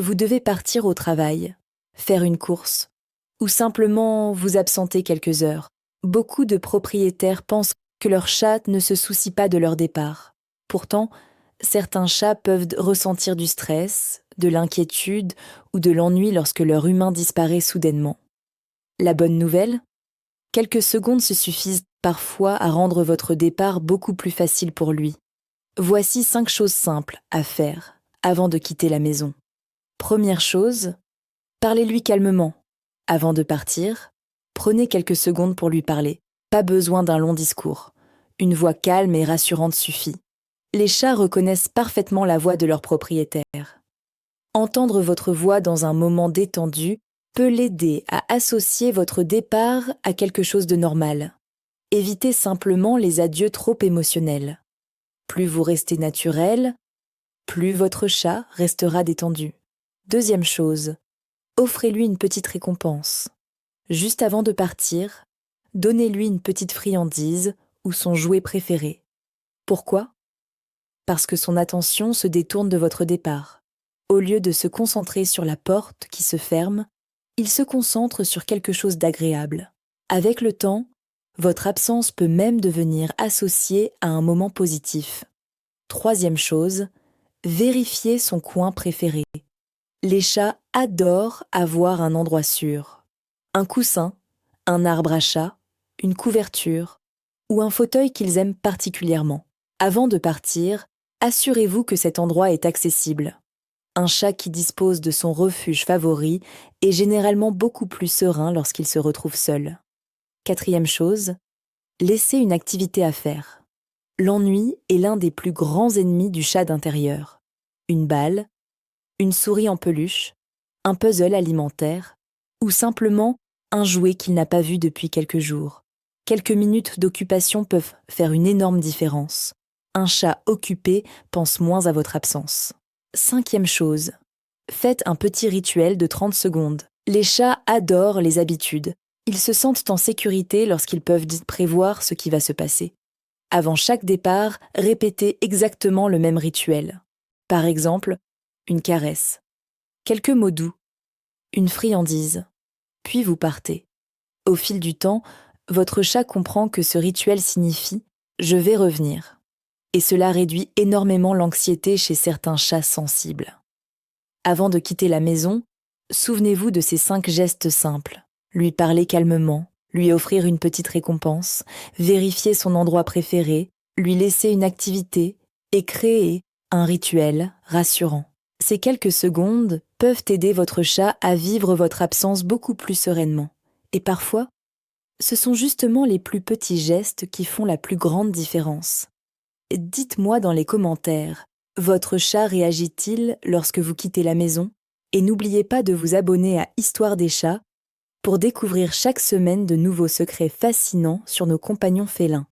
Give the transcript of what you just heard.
Vous devez partir au travail, faire une course, ou simplement vous absenter quelques heures. Beaucoup de propriétaires pensent que leur chat ne se soucie pas de leur départ. Pourtant, certains chats peuvent ressentir du stress, de l'inquiétude ou de l'ennui lorsque leur humain disparaît soudainement. La bonne nouvelle ? Quelques secondes se suffisent parfois à rendre votre départ beaucoup plus facile pour lui. Voici 5 choses simples à faire avant de quitter la maison. Première chose, parlez-lui calmement. Avant de partir, prenez quelques secondes pour lui parler. Pas besoin d'un long discours. Une voix calme et rassurante suffit. Les chats reconnaissent parfaitement la voix de leur propriétaire. Entendre votre voix dans un moment détendu peut l'aider à associer votre départ à quelque chose de normal. Évitez simplement les adieux trop émotionnels. Plus vous restez naturel, plus votre chat restera détendu. Deuxième chose, offrez-lui une petite récompense. Juste avant de partir, donnez-lui une petite friandise ou son jouet préféré. Pourquoi ? Parce que son attention se détourne de votre départ. Au lieu de se concentrer sur la porte qui se ferme, il se concentre sur quelque chose d'agréable. Avec le temps, votre absence peut même devenir associée à un moment positif. Troisième chose, vérifiez son coin préféré. Les chats adorent avoir un endroit sûr. Un coussin, un arbre à chat, une couverture ou un fauteuil qu'ils aiment particulièrement. Avant de partir, assurez-vous que cet endroit est accessible. Un chat qui dispose de son refuge favori est généralement beaucoup plus serein lorsqu'il se retrouve seul. Quatrième chose, laissez une activité à faire. L'ennui est l'un des plus grands ennemis du chat d'intérieur. Une balle, une souris en peluche, un puzzle alimentaire ou simplement un jouet qu'il n'a pas vu depuis quelques jours. Quelques minutes d'occupation peuvent faire une énorme différence. Un chat occupé pense moins à votre absence. Cinquième chose, faites un petit rituel de 30 secondes. Les chats adorent les habitudes. Ils se sentent en sécurité lorsqu'ils peuvent prévoir ce qui va se passer. Avant chaque départ, répétez exactement le même rituel. Par exemple, une caresse, quelques mots doux, une friandise, puis vous partez. Au fil du temps, votre chat comprend que ce rituel signifie « je vais revenir ». Et cela réduit énormément l'anxiété chez certains chats sensibles. Avant de quitter la maison, souvenez-vous de ces 5 gestes simples. Lui parler calmement, lui offrir une petite récompense, vérifier son endroit préféré, lui laisser une activité et créer un rituel rassurant. Ces quelques secondes peuvent aider votre chat à vivre votre absence beaucoup plus sereinement. Et parfois, ce sont justement les plus petits gestes qui font la plus grande différence. Dites-moi dans les commentaires, votre chat réagit-il lorsque vous quittez la maison ? Et n'oubliez pas de vous abonner à Histoire des chats pour découvrir chaque semaine de nouveaux secrets fascinants sur nos compagnons félins.